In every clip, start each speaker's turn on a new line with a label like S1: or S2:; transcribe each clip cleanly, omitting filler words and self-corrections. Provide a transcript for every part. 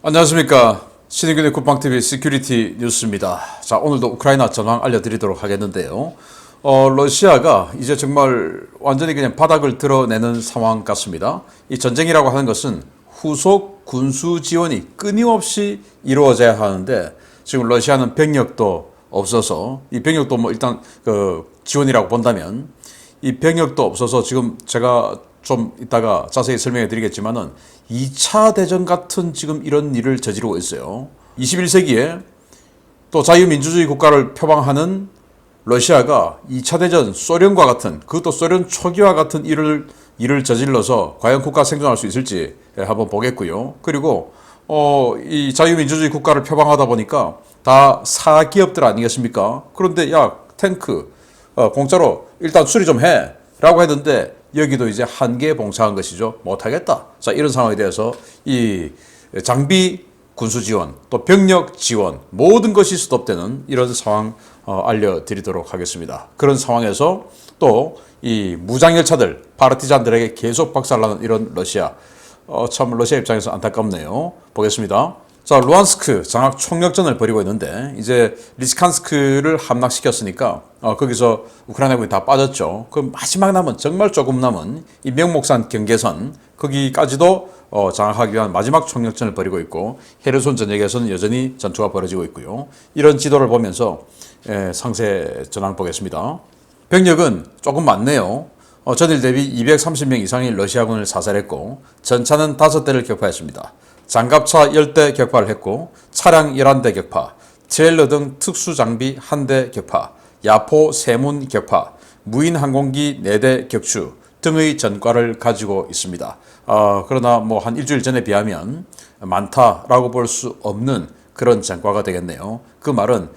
S1: 안녕하십니까. 신인균의 국방TV 시큐리티 뉴스입니다. 자, 오늘도 우크라이나 전황 알려드리도록 하겠는데요. 러시아가 이제 정말 완전히 그냥 바닥을 드러내는 상황 같습니다. 이 전쟁이라고 하는 것은 후속 군수 지원이 끊임없이 이루어져야 하는데 지금 러시아는 병력도 없어서 이 병력도 뭐 일단 그 지원이라고 본다면 이 병력도 없어서 지금 제가 좀 이따가 자세히 설명해 드리겠지만은 2차 대전 같은 지금 이런 일을 저지르고 있어요. 21세기에 또 자유민주주의 국가를 표방하는 러시아가 2차 대전 소련과 같은, 그것도 소련 초기와 같은 일을 저질러서 과연 국가 생존할 수 있을지 한번 보겠고요. 그리고 이 자유민주주의 국가를 표방하다 보니까 다 사기업들 아니겠습니까? 그런데 야, 탱크 공짜로 일단 수리 좀 해 라고 했는데 여기도 이제 한계에 봉착한 것이죠. 못하겠다. 자, 이런 상황에 대해서 이 장비 군수 지원, 또 병력 지원, 모든 것이 스톱되는 이런 상황 알려드리도록 하겠습니다. 그런 상황에서 또 이 무장열차들, 파르티잔들에게 계속 박살나는 이런 러시아. 참 러시아 입장에서 안타깝네요. 보겠습니다. 자, 루안스크 장악 총력전을 벌이고 있는데 이제 리스칸스크를 함락시켰으니까 거기서 우크라이나군이 다 빠졌죠. 그 마지막 남은 정말 조금 남은 이 명목산 경계선 거기까지도 장악하기 위한 마지막 총력전을 벌이고 있고 헤르손 전역에서는 여전히 전투가 벌어지고 있고요. 이런 지도를 보면서 상세 전황 보겠습니다. 병력은 조금 많네요. 전일 대비 230명 이상의 러시아군을 사살했고 전차는 5대를 격파했습니다. 장갑차 10대 격파를 했고 차량 11대 격파, 트레일러 등 특수장비 1대 격파, 야포 3문 격파, 무인 항공기 4대 격추 등의 전과를 가지고 있습니다. 그러나 뭐 한 일주일 전에 비하면 많다라고 볼 수 없는 그런 전과가 되겠네요. 그 말은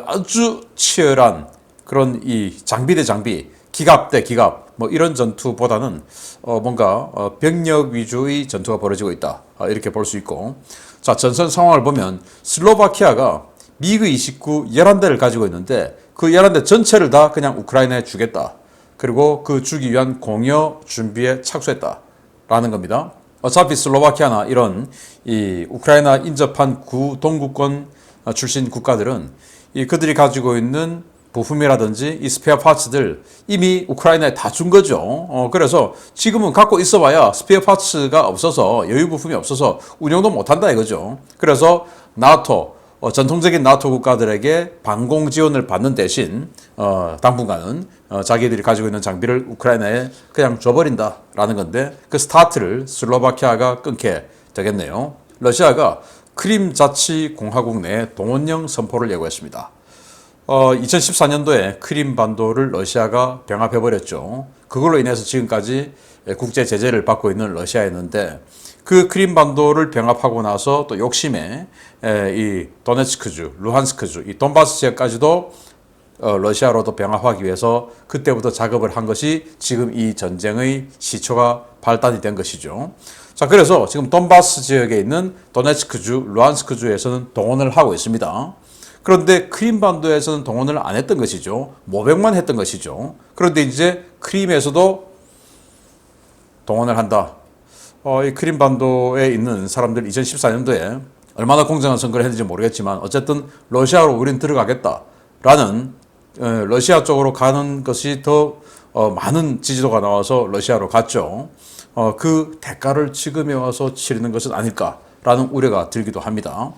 S1: 아주 치열한 그런 이 장비 대 장비, 기갑 대 기갑 뭐 이런 전투보다는 뭔가 병력 위주의 전투가 벌어지고 있다. 이렇게 볼 수 있고, 자, 전선 상황을 보면 슬로바키아가 미그 29 11대를 가지고 있는데 그 11대 전체를 다 그냥 우크라이나에 주겠다. 그리고 그 주기 위한 공여 준비에 착수했다라는 겁니다. 어차피 슬로바키아나 이런 이 우크라이나 인접한 구동구권 출신 국가들은 이 그들이 가지고 있는 부품이라든지 이 스페어 파츠들 이미 우크라이나에 다 준 거죠. 그래서 지금은 갖고 있어봐야 스페어 파츠가 없어서 여유 부품이 없어서 운영도 못한다 이거죠. 그래서 나토 전통적인 나토 국가들에게 방공 지원을 받는 대신 당분간은 자기들이 가지고 있는 장비를 우크라이나에 그냥 줘버린다라는 건데 그 스타트를 슬로바키아가 끊게 되겠네요. 러시아가 크림 자치공화국 내 동원령 선포를 예고했습니다. 2014년도에 크림 반도를 러시아가 병합해버렸죠. 그걸로 인해서 지금까지 국제 제재를 받고 있는 러시아였는데 그 크림 반도를 병합하고 나서 또 욕심에 이 도네츠크주, 루한스크주, 이 돈바스 지역까지도 러시아로도 병합하기 위해서 그때부터 작업을 한 것이 지금 이 전쟁의 시초가 발단이 된 것이죠. 자, 그래서 지금 돈바스 지역에 있는 도네츠크주, 루한스크주에서는 동원을 하고 있습니다. 그런데 크림반도에서는 동원을 안 했던 것이죠. 모병만 했던 것이죠. 그런데 이제 크림에서도 동원을 한다. 이 크림반도에 있는 사람들 2014년도에 얼마나 공정한 선거를 했는지 모르겠지만 어쨌든 러시아로 우린 들어가겠다라는 러시아 쪽으로 가는 것이 더 많은 지지도가 나와서 러시아로 갔죠. 그 대가를 지금에 와서 치르는 것은 아닐까라는 우려가 들기도 합니다.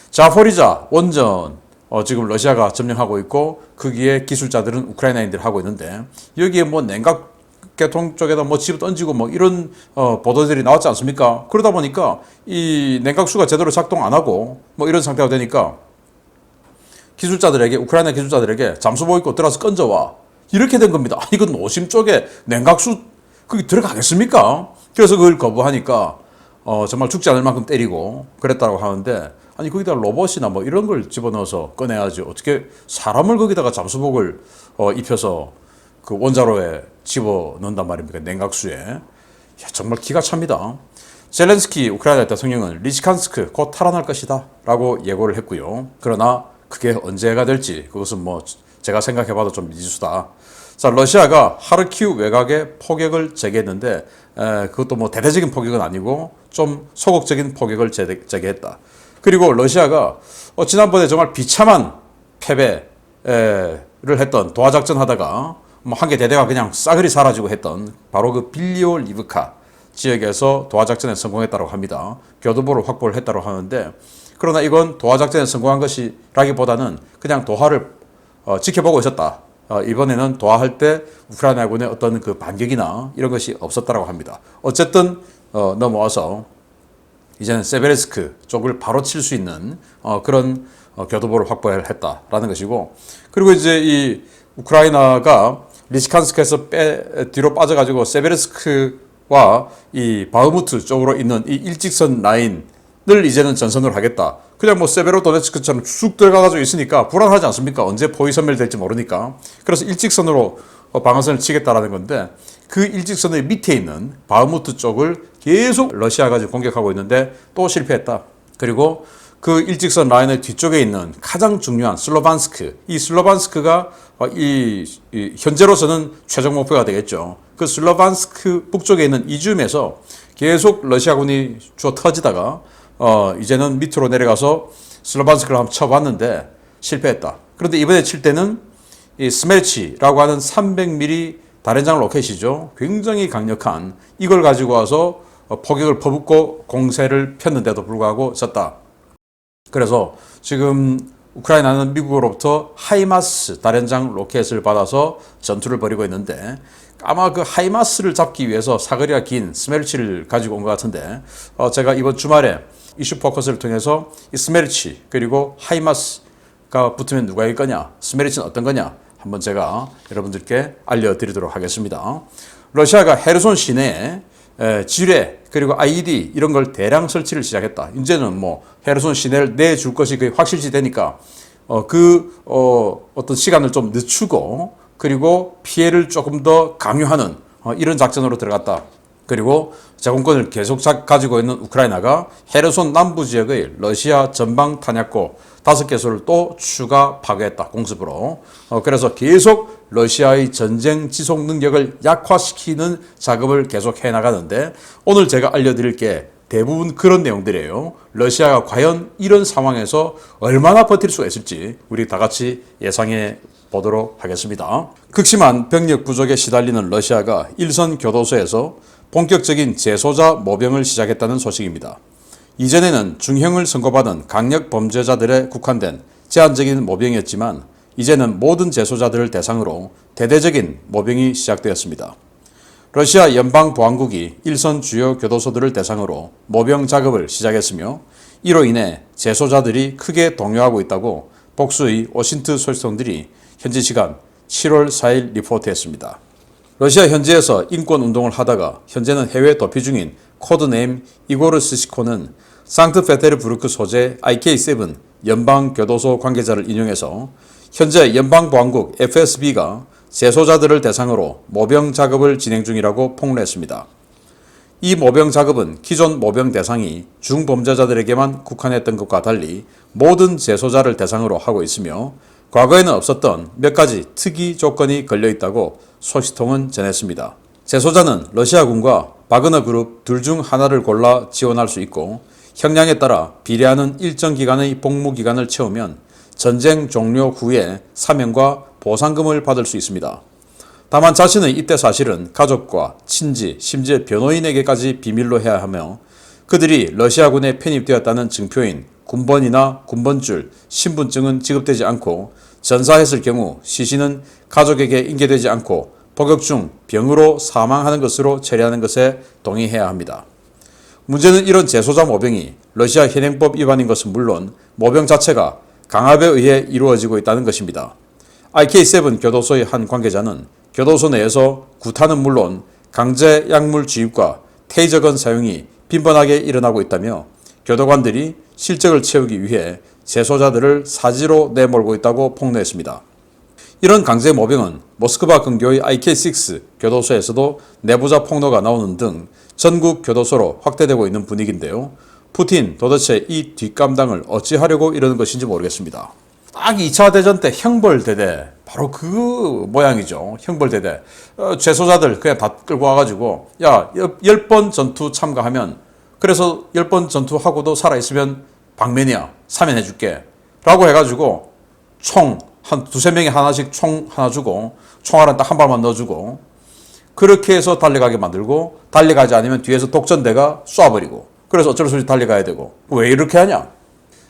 S1: 자포리자 원전 지금 러시아가 점령하고 있고 거기에 기술자들은 우크라이나인들이 하고 있는데 여기에 뭐 냉각계통 쪽에다 뭐 집어 던지고 뭐 이런 보도들이 나왔지 않습니까? 그러다 보니까 이 냉각수가 제대로 작동 안 하고 뭐 이런 상태가 되니까 기술자들에게 우크라이나 기술자들에게 잠수복 입고 들어서 건져와 이렇게 된 겁니다. 이건 노심 쪽에 냉각수 거기 들어가겠습니까? 그래서 그걸 거부하니까 정말 죽지 않을 만큼 때리고 그랬다고 하는데 아니 거기다 로봇이나 뭐 이런 걸 집어넣어서 꺼내야지 어떻게 사람을 거기다가 잠수복을 입혀서 그 원자로에 집어넣는단 말입니까? 냉각수에. 야, 정말 기가 찹니다. 젤렌스키 우크라이나 대통령은 리시칸스크 곧 탈환할 것이다 라고 예고를 했고요. 그러나 그게 언제가 될지 그것은 뭐 제가 생각해봐도 좀 미지수다. 자, 러시아가 하르키우 외곽에 포격을 재개했는데 그것도 뭐 대대적인 포격은 아니고 좀 소극적인 포격을 제기했다. 그리고 러시아가 지난번에 정말 비참한 패배를 했던 도하작전 하다가 뭐 한 개 대대가 그냥 싸그리 사라지고 했던 바로 그 빌리오 리브카 지역에서 도하작전에 성공했다고 합니다. 교두보를 확보를 했다고 하는데, 그러나 이건 도하작전에 성공한 것이라기보다는 그냥 도하를 지켜보고 있었다. 이번에는 도하할 때 우크라이나군의 어떤 그 반격이나 이런 것이 없었다고 합니다. 어쨌든 넘어와서 이제는 세베르스크 쪽을 바로 칠 수 있는 그런 교두보를 확보했다라는 것이고, 그리고 이제 이 우크라이나가 리시칸스크에서 뒤로 빠져가지고 세베르스크와 이 바흐무트 쪽으로 있는 이 일직선 라인을 이제는 전선으로 하겠다. 그냥 뭐 세베로도네츠크처럼 쑥 들어가가지고 있으니까 불안하지 않습니까? 언제 포위 소멸될지 모르니까. 그래서 일직선으로 방어선을 치겠다라는 건데, 그 일직선의 밑에 있는 바흐무트 쪽을 계속 러시아가 지금 공격하고 있는데 또 실패했다. 그리고 그 일직선 라인의 뒤쪽에 있는 가장 중요한 슬로반스크, 이 슬로반스크가 현재로서는 최종 목표가 되겠죠. 그 슬로반스크 북쪽에 있는 이줌에서 계속 러시아군이 주워 터지다가 이제는 밑으로 내려가서 슬로반스크를 한번 쳐봤는데 실패했다. 그런데 이번에 칠 때는 이 스멜치라고 하는 300mm 다련장 로켓이죠. 굉장히 강력한 이걸 가지고 와서 포격을 퍼붓고 공세를 폈는데도 불구하고 졌다. 그래서 지금 우크라이나는 미국으로부터 하이마스 다련장 로켓을 받아서 전투를 벌이고 있는데, 아마 그 하이마스를 잡기 위해서 사거리가 긴 스멜치를 가지고 온 것 같은데, 제가 이번 주말에 이슈 포커스를 통해서 이 스멜치 그리고 하이마스가 붙으면 누가 이길 거냐, 스멜치는 어떤 거냐 한번 제가 여러분들께 알려드리도록 하겠습니다. 러시아가 헤르손 시내에 지뢰 그리고 IED 이런 걸 대량 설치를 시작했다. 이제는 뭐 헤르손 시내를 내줄 것이 거의 확실시 되니까 어떤 시간을 좀 늦추고 그리고 피해를 조금 더 강요하는 이런 작전으로 들어갔다. 그리고 제공권을 계속 가지고 있는 우크라이나가 헤르손 남부 지역의 러시아 전방 탄약고 5개소를 또 추가 파괴했다. 공습으로. 그래서 계속 러시아의 전쟁 지속 능력을 약화시키는 작업을 계속 해나가는데, 오늘 제가 알려드릴 게 대부분 그런 내용들이에요. 러시아가 과연 이런 상황에서 얼마나 버틸 수가 있을지 우리 다 같이 예상해 보도록 하겠습니다. 극심한 병력 부족에 시달리는 러시아가 일선 교도소에서 본격적인 재소자 모병을 시작했다는 소식입니다. 이전에는 중형을 선고받은 강력 범죄자들에 국한된 제한적인 모병이었지만, 이제는 모든 재소자들을 대상으로 대대적인 모병이 시작되었습니다. 러시아 연방보안국이 일선 주요 교도소들을 대상으로 모병 작업을 시작했으며, 이로 인해 재소자들이 크게 동요하고 있다고 복수의 워싱턴 소식통들이 현지 시간 7월 4일 리포트했습니다. 러시아 현지에서 인권운동을 하다가 현재는 해외 도피 중인 코드네임 이고르 스시코는 상트페테르부르크 소재 IK7 연방교도소 관계자를 인용해서 현재 연방보안국 FSB가 재소자들을 대상으로 모병 작업을 진행 중이라고 폭로했습니다. 이 모병 작업은 기존 모병 대상이 중범죄자들에게만 국한했던 것과 달리 모든 재소자를 대상으로 하고 있으며, 과거에는 없었던 몇 가지 특이 조건이 걸려있다고 소식통은 전했습니다. 재소자는 러시아군과 바그너 그룹 둘 중 하나를 골라 지원할 수 있고, 형량에 따라 비례하는 일정 기간의 복무 기간을 채우면 전쟁 종료 후에 사면과 보상금을 받을 수 있습니다. 다만 자신의 입대 사실은 가족과 친지, 심지어 변호인에게까지 비밀로 해야 하며, 그들이 러시아군에 편입되었다는 증표인 군번이나 군번줄, 신분증은 지급되지 않고, 전사했을 경우 시신은 가족에게 인계되지 않고 복역 중 병으로 사망하는 것으로 처리하는 것에 동의해야 합니다. 문제는 이런 재소자 모병이 러시아 현행법 위반인 것은 물론 모병 자체가 강압에 의해 이루어지고 있다는 것입니다. IK7 교도소의 한 관계자는 교도소 내에서 구타는 물론 강제 약물 주입과 테이저건 사용이 빈번하게 일어나고 있다며, 교도관들이 실적을 채우기 위해 재소자들을 사지로 내몰고 있다고 폭로했습니다. 이런 강제 모병은 모스크바 근교의 IK6 교도소에서도 내부자 폭로가 나오는 등 전국 교도소로 확대되고 있는 분위기인데요. 푸틴 도대체 이 뒷감당을 어찌하려고 이러는 것인지 모르겠습니다. 딱 2차 대전 때 형벌대대 바로 그 모양이죠. 형벌대대. 죄소자들 그냥 다 끌고 와가지고 야 10번 전투 참가하면 그래서 10번 전투하고도 살아있으면 방면이야. 사면해줄게. 라고 해가지고 총 한 두세 명이 하나씩 총 하나 주고 총알은 딱 한 발만 넣어주고 그렇게 해서 달려가게 만들고 달려가지 않으면 뒤에서 독전대가 쏴버리고 그래서 어쩔 수 없이 달려가야 되고 왜 이렇게 하냐?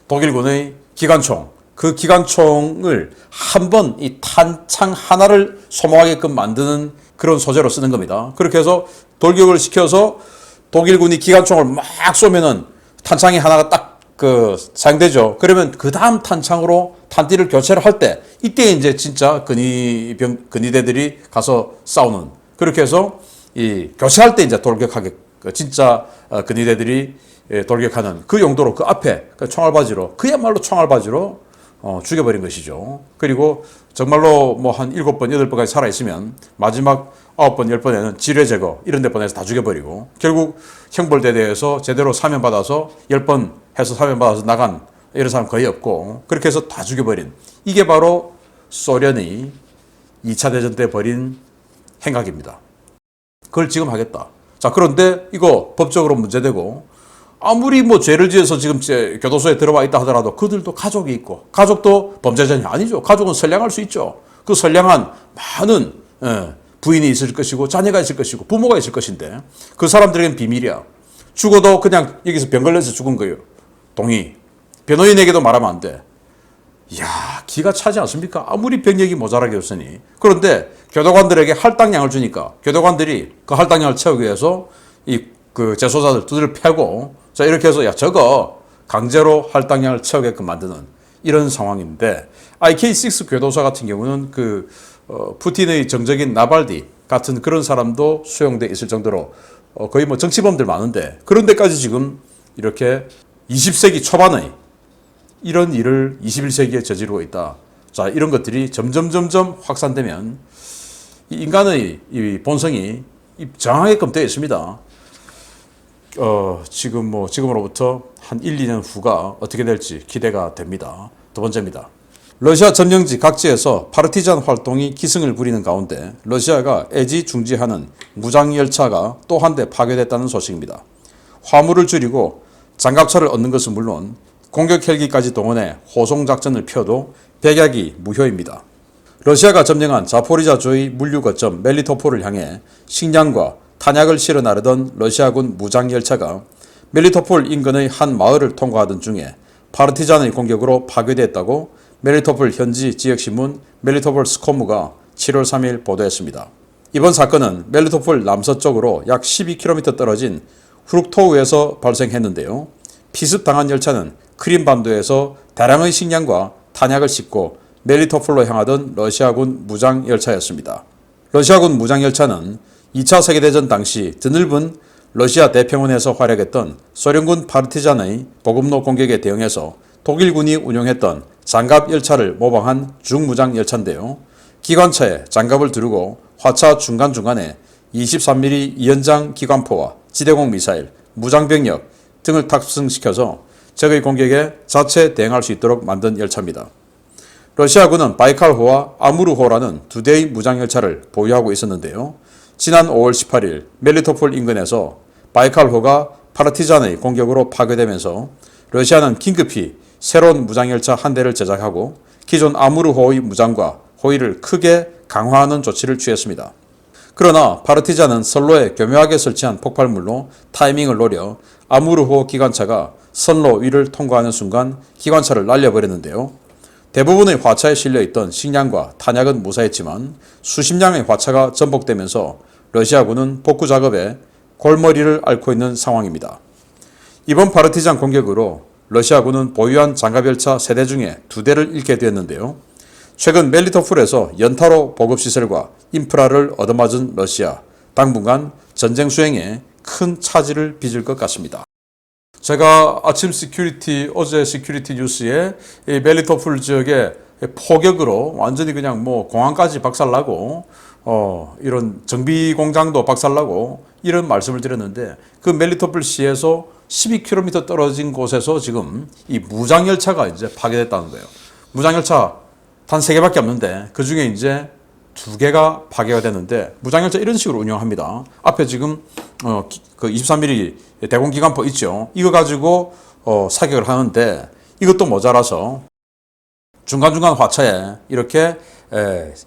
S1: 독일군의 기관총 그 기관총을 한 번 이 탄창 하나를 소모하게끔 만드는 그런 소재로 쓰는 겁니다. 그렇게 해서 돌격을 시켜서 독일군이 기관총을 막 쏘면은 탄창이 하나가 딱 사용되죠. 그러면 그 다음 탄창으로 탄띠를 교체를 할 때 이때 이제 진짜 근위대들이 가서 싸우는 그렇게 해서 이 교체할 때 이제 돌격하게 진짜 근위대들이 돌격하는 그 용도로 그 앞에 총알바지로 그야말로 총알바지로 죽여버린 것이죠. 그리고 정말로 뭐 한 7번, 8번까지 살아있으면 마지막 9번, 10번에는 지뢰 제거 이런 데 보내서 다 죽여버리고 결국 형벌대대에서 제대로 사면받아서 10번 해서 사면받아서 나간 이런 사람 거의 없고 그렇게 해서 다 죽여버린 이게 바로 소련이 2차 대전 때 벌인 행각입니다. 그걸 지금 하겠다. 자, 그런데 이거 법적으로 문제되고 아무리 뭐 죄를 지어서 지금 교도소에 들어와 있다 하더라도 그들도 가족이 있고 가족도 범죄자니 아니죠. 가족은 선량할 수 있죠. 그 선량한 많은 부인이 있을 것이고 자녀가 있을 것이고 부모가 있을 것인데 그 사람들에게는 비밀이야. 죽어도 그냥 여기서 병 걸려서 죽은 거예요. 동의. 변호인에게도 말하면 안 돼. 이야, 기가 차지 않습니까? 아무리 병력이 모자라게 없으니. 그런데 교도관들에게 할당량을 주니까 교도관들이 그 할당량을 채우기 위해서 그 재소자들 두드려 패고 자 이렇게 해서 야 저거 강제로 할당량을 채우게끔 만드는 이런 상황인데 IK6 교도소 같은 경우는 푸틴의 정적인 나발디 같은 그런 사람도 수용돼 있을 정도로 거의 뭐 정치범들 많은데 그런 데까지 지금 이렇게 20세기 초반의 이런 일을 21세기에 저지르고 있다. 자 이런 것들이 점점 확산되면 인간의 이 본성이 정하게끔 되어 있습니다. 지금으로부터 한 1, 2년 후가 어떻게 될지 기대가 됩니다. 두 번째입니다. 러시아 점령지 각지에서 파르티잔 활동이 기승을 부리는 가운데 러시아가 애지중지하는 무장열차가 또 한 대 파괴됐다는 소식입니다. 화물을 줄이고 장갑차를 얻는 것은 물론 공격 헬기까지 동원해 호송작전을 펴도 백약이 무효입니다. 러시아가 점령한 자포리자주의 물류 거점 멜리토폴을 향해 식량과 탄약을 실어 나르던 러시아군 무장열차가 멜리토폴 인근의 한 마을을 통과하던 중에 파르티잔의 공격으로 파괴됐다고 멜리토폴 현지 지역신문 멜리토폴 스코무가 7월 3일 보도했습니다. 이번 사건은 멜리토폴 남서쪽으로 약 12km 떨어진 후룩토우에서 발생했는데요. 피습당한 열차는 크림반도에서 다량의 식량과 탄약을 싣고 멜리토폴로 향하던 러시아군 무장열차였습니다. 러시아군 무장열차는 2차 세계대전 당시 드넓은 러시아 대평원에서 활약했던 소련군 파르티잔의 보급로 공격에 대응해서 독일군이 운용했던 장갑열차를 모방한 중무장열차인데요. 기관차에 장갑을 두르고 화차 중간중간에 23mm 이연장 기관포와 지대공 미사일, 무장병력 등을 탑승시켜서 적의 공격에 자체 대응할 수 있도록 만든 열차입니다. 러시아군은 바이칼호와 아무르호라는 두 대의 무장열차를 보유하고 있었는데요. 지난 5월 18일 멜리토폴 인근에서 바이칼호가 파르티잔의 공격으로 파괴되면서 러시아는 긴급히 새로운 무장열차 한 대를 제작하고 기존 아무르호의 무장과 호위를 크게 강화하는 조치를 취했습니다. 그러나 파르티잔은 선로에 교묘하게 설치한 폭발물로 타이밍을 노려 아무르호 기관차가 선로 위를 통과하는 순간 기관차를 날려버렸는데요. 대부분의 화차에 실려있던 식량과 탄약은 무사했지만 수십 량의 화차가 전복되면서 러시아군은 복구 작업에 골머리를 앓고 있는 상황입니다. 이번 파르티잔 공격으로 러시아군은 보유한 장갑열차 3대 중에 2대를 잃게 되었는데요. 최근 멜리토폴에서 연타로 보급시설과 인프라를 얻어맞은 러시아, 당분간 전쟁 수행에 큰 차질을 빚을 것 같습니다. 제가 어제 시큐리티 뉴스에 이 멜리토폴 지역의 포격으로 완전히 그냥 뭐 공항까지 박살나고 이런 정비 공장도 박살나고 이런 말씀을 드렸는데 그 멜리토폴 시에서 12km 떨어진 곳에서 지금 이 무장열차가 이제 파괴됐다는 거예요. 무장열차 단 3개밖에 없는데 그 중에 이제 2개가 파괴가 됐는데 무장열차 이런 식으로 운영합니다. 앞에 지금 그 23mm 대공기관포 있죠. 이거 가지고 사격을 하는데 이것도 모자라서 중간중간 화차에 이렇게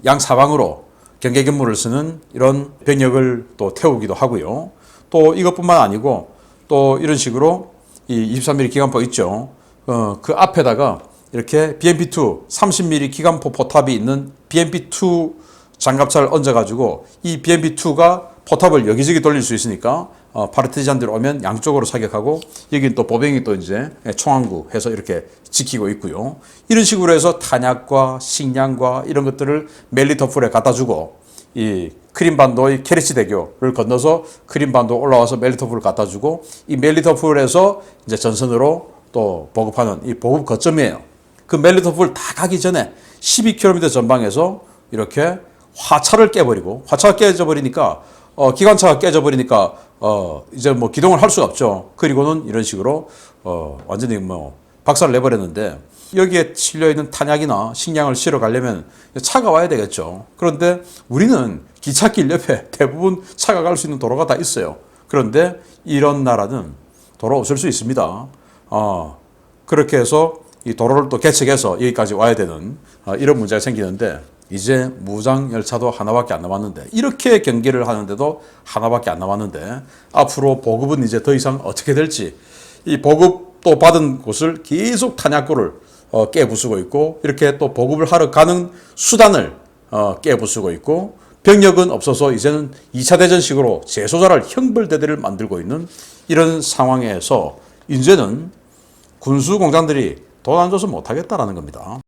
S1: 양사방으로 경계근무를 쓰는 이런 병력을 또 태우기도 하고요. 또 이것뿐만 아니고 또 이런 식으로 이 23mm 기관포 있죠. 그 앞에다가 이렇게 BMP-2 30mm 기관포 포탑이 있는 BMP-2 장갑차를 얹어가지고 이 BMP-2가 포탑을 여기저기 돌릴 수 있으니까 파르티잔들 오면 양쪽으로 사격하고 여기는 또 보병이 또 이제 총항구 해서 이렇게 지키고 있고요. 이런 식으로 해서 탄약과 식량과 이런 것들을 멜리토폴에 갖다 주고 이 크림반도의 케리치 대교를 건너서 크림반도 올라와서 멜리토폴을 갖다 주고 이 멜리토폴에서 이제 전선으로 또 보급하는 이 보급 거점이에요. 그 멜리토폴 다 가기 전에 12km 전방에서 이렇게 화차를 깨버리고 화차가 깨져버리니까 기관차가 깨져버리니까 이제 뭐 기동을 할 수가 없죠. 그리고는 이런 식으로 완전히 뭐 박살을 내버렸는데 여기에 실려있는 탄약이나 식량을 실어 가려면 차가 와야 되겠죠. 그런데 우리는 기찻길 옆에 대부분 차가 갈 수 있는 도로가 다 있어요. 그런데 이런 나라는 도로 없을 수 있습니다. 그렇게 해서 이 도로를 또 개척해서 여기까지 와야 되는 이런 문제가 생기는데 이제 무장열차도 하나밖에 안 남았는데 이렇게 경기를 하는데도 하나밖에 안 남았는데 앞으로 보급은 이제 더 이상 어떻게 될지 이 보급도 받은 곳을 계속 탄약고를 깨부수고 있고 이렇게 또 보급을 하러 가는 수단을 깨부수고 있고 병력은 없어서 이제는 2차 대전식으로 재소자랄 형벌대대를 만들고 있는 이런 상황에서 이제는 군수공장들이 돈 안 줘서 못하겠다라는 겁니다.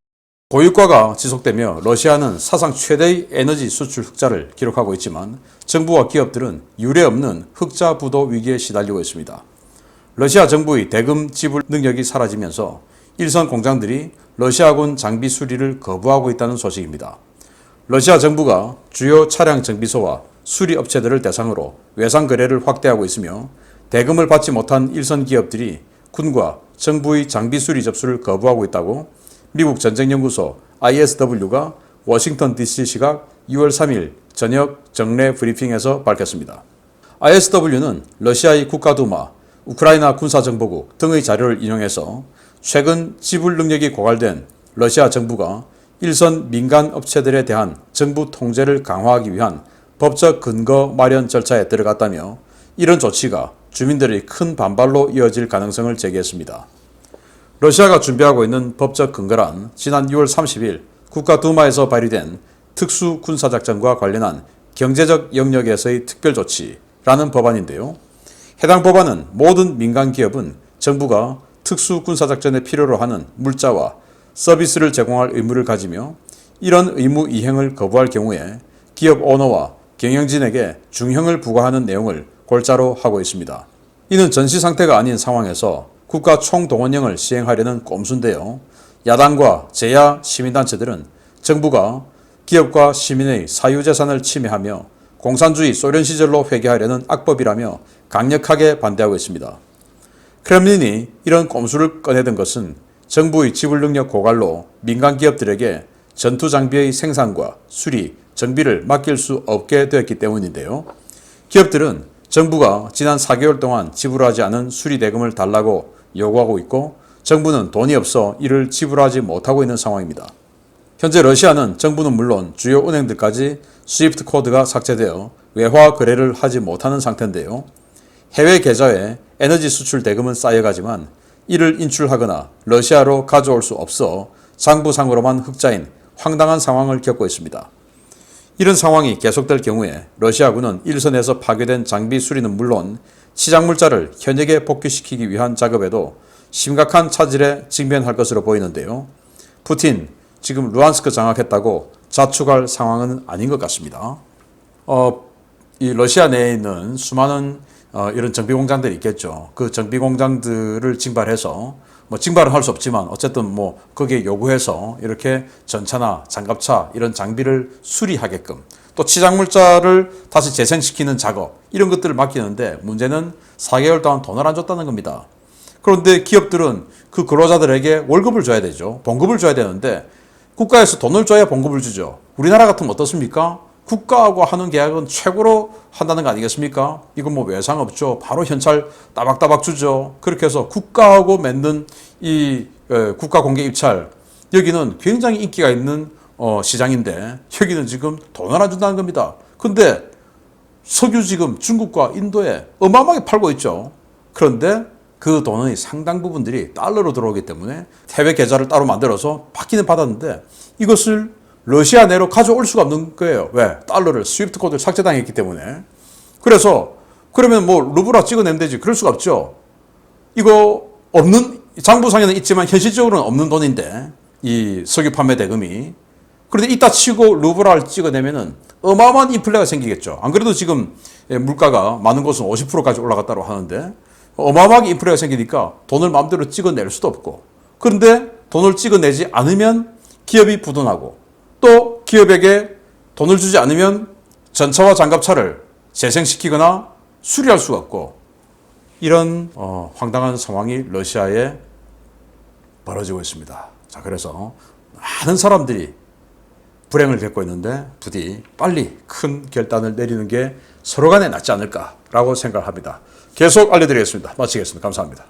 S1: 고유가가 지속되며 러시아는 사상 최대의 에너지 수출 흑자를 기록하고 있지만 정부와 기업들은 유례없는 흑자 부도 위기에 시달리고 있습니다. 러시아 정부의 대금 지불 능력이 사라지면서 일선 공장들이 러시아군 장비 수리를 거부하고 있다는 소식입니다. 러시아 정부가 주요 차량 정비소와 수리 업체들을 대상으로 외상 거래를 확대하고 있으며 대금을 받지 못한 일선 기업들이 군과 정부의 장비 수리 접수를 거부하고 있다고 미국 전쟁연구소 ISW가 워싱턴 DC 시각 6월 3일 저녁 정례 브리핑에서 밝혔습니다. ISW는 러시아의 국가두마, 우크라이나 군사정보국 등의 자료를 인용해서 최근 지불 능력이 고갈된 러시아 정부가 일선 민간 업체들에 대한 정부 통제를 강화하기 위한 법적 근거 마련 절차에 들어갔다며 이런 조치가 주민들의 큰 반발로 이어질 가능성을 제기했습니다. 러시아가 준비하고 있는 법적 근거란 지난 6월 30일 국가두마에서 발의된 특수군사작전과 관련한 경제적 영역에서의 특별조치라는 법안인데요. 해당 법안은 모든 민간 기업은 정부가 특수군사작전에 필요로 하는 물자와 서비스를 제공할 의무를 가지며 이런 의무 이행을 거부할 경우에 기업 오너와 경영진에게 중형을 부과하는 내용을 골자로 하고 있습니다. 이는 전시 상태가 아닌 상황에서 국가 총동원령을 시행하려는 꼼수인데요. 야당과 제야 시민단체들은 정부가 기업과 시민의 사유재산을 침해하며 공산주의 소련 시절로 회귀하려는 악법이라며 강력하게 반대하고 있습니다. 크렘린이 이런 꼼수를 꺼내든 것은 정부의 지불 능력 고갈로 민간 기업들에게 전투 장비의 생산과 수리, 정비를 맡길 수 없게 되었기 때문인데요. 기업들은 정부가 지난 4개월 동안 지불하지 않은 수리 대금을 달라고 요구하고 있고 정부는 돈이 없어 이를 지불하지 못하고 있는 상황입니다. 현재 러시아는 정부는 물론 주요 은행들까지 스위프트 코드가 삭제되어 외화 거래를 하지 못하는 상태인데요. 해외 계좌에 에너지 수출 대금은 쌓여가지만 이를 인출하거나 러시아로 가져올 수 없어 장부상으로만 흑자인 황당한 상황을 겪고 있습니다. 이런 상황이 계속될 경우에 러시아군은 일선에서 파괴된 장비 수리는 물론 시장물자를 현역에 복귀시키기 위한 작업에도 심각한 차질에 직면할 것으로 보이는데요. 푸틴, 지금 루안스크 장악했다고 자축할 상황은 아닌 것 같습니다. 이 러시아 내에 있는 수많은 이런 정비공장들이 있겠죠. 그 정비공장들을 징발해서 징발은 할 수 없지만 어쨌든 거기에 요구해서 이렇게 전차나 장갑차 이런 장비를 수리하게끔 또 치장물자를 다시 재생시키는 작업 이런 것들을 맡기는데 문제는 4개월 동안 돈을 안 줬다는 겁니다. 그런데 기업들은 그 근로자들에게 월급을 줘야 되죠. 봉급을 줘야 되는데 국가에서 돈을 줘야 봉급을 주죠. 우리나라 같으면 어떻습니까? 국가하고 하는 계약은 최고로 한다는 거 아니겠습니까? 이건 뭐 외상 없죠. 바로 현찰 따박따박 주죠. 그렇게 해서 국가하고 맺는 이 국가 공개 입찰, 여기는 굉장히 인기가 있는 시장인데 여기는 지금 돈을 안 준다는 겁니다. 근데 석유 지금 중국과 인도에 어마어마하게 팔고 있죠. 그런데 그 돈의 상당 부분들이 달러로 들어오기 때문에 해외 계좌를 따로 만들어서 받기는 받았는데 이것을 러시아 내로 가져올 수가 없는 거예요. 왜? 달러를 스위프트 코드를 삭제당했기 때문에. 그래서 그러면 뭐 루브라 찍어내면 되지. 그럴 수가 없죠. 이거 없는, 장부상에는 있지만 현실적으로는 없는 돈인데 이 석유 판매 대금이. 그런데 이따 치고 루브라를 찍어내면은 어마어마한 인플레가 생기겠죠. 안 그래도 지금 물가가 많은 곳은 50%까지 올라갔다고 하는데 어마어마하게 인플레가 생기니까 돈을 마음대로 찍어낼 수도 없고, 그런데 돈을 찍어내지 않으면 기업이 부도나고, 또 기업에게 돈을 주지 않으면 전차와 장갑차를 재생시키거나 수리할 수가 없고, 이런 황당한 상황이 러시아에 벌어지고 있습니다. 자, 그래서 많은 사람들이 불행을 겪고 있는데 부디 빨리 큰 결단을 내리는 게 서로 간에 낫지 않을까라고 생각합니다. 계속 알려드리겠습니다. 마치겠습니다. 감사합니다.